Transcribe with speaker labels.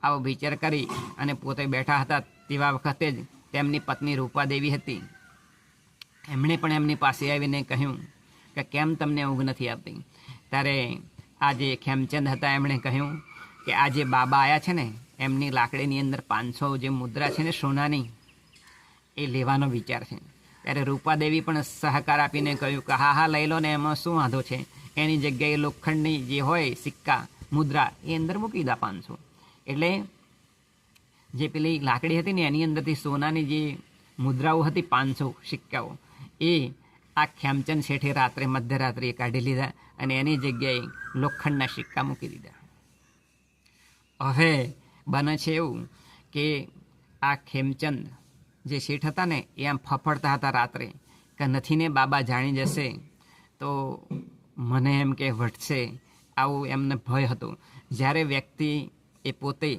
Speaker 1: આવો વિચાર કરી અને પોતે બેઠા હતા તેવા વખતે જ તેમની પત્ની રૂપાદેવી હતી. એમણે પણ એમની પાસે આવીને કહ્યું કે કેમ તમને ઊંઘ નથી આવતી? ત્યારે આ જે ખેમચંદ હતા એમણે કહ્યું કે આ જે બાબા આવ્યા છે ને એમની લાકડીની અંદર 500 જે મુદ્રા છે ને સોનાની એ લેવાનો વિચાર છે. ત્યારે રૂપાદેવી પણ સહકાર આપીને કહ્યું કે હા લઈ લો ને, એમાં શું વાંધો છે? એની જગ્યાએ લોખંડની જે હોય સિક્કા મુદ્રા એ અંદર મૂકી દા 500. એટલે જે પેલી લાકડી હતી ને એની અંદરથી સોનાની જે મુદ્રાઓ હતી 500 સિક્કાઓ એ આ ખેમચંદ શેઠે રાત્રે મધ્યરાત્રિએ કાઢી લીધા અને એની જગ્યાએ લોખંડના સિક્કા મૂકી દીધા. હવે બને છે એવું કે આ ખેમચંદ જે શેઠ હતા ને એ આમ ફફડતા હતા રાત્રે કે નથી ને બાબા જાણી જશે તો મને એમ કે વટશે, આવું એમને ભય હતો. જ્યારે વ્યક્તિ એ પોતે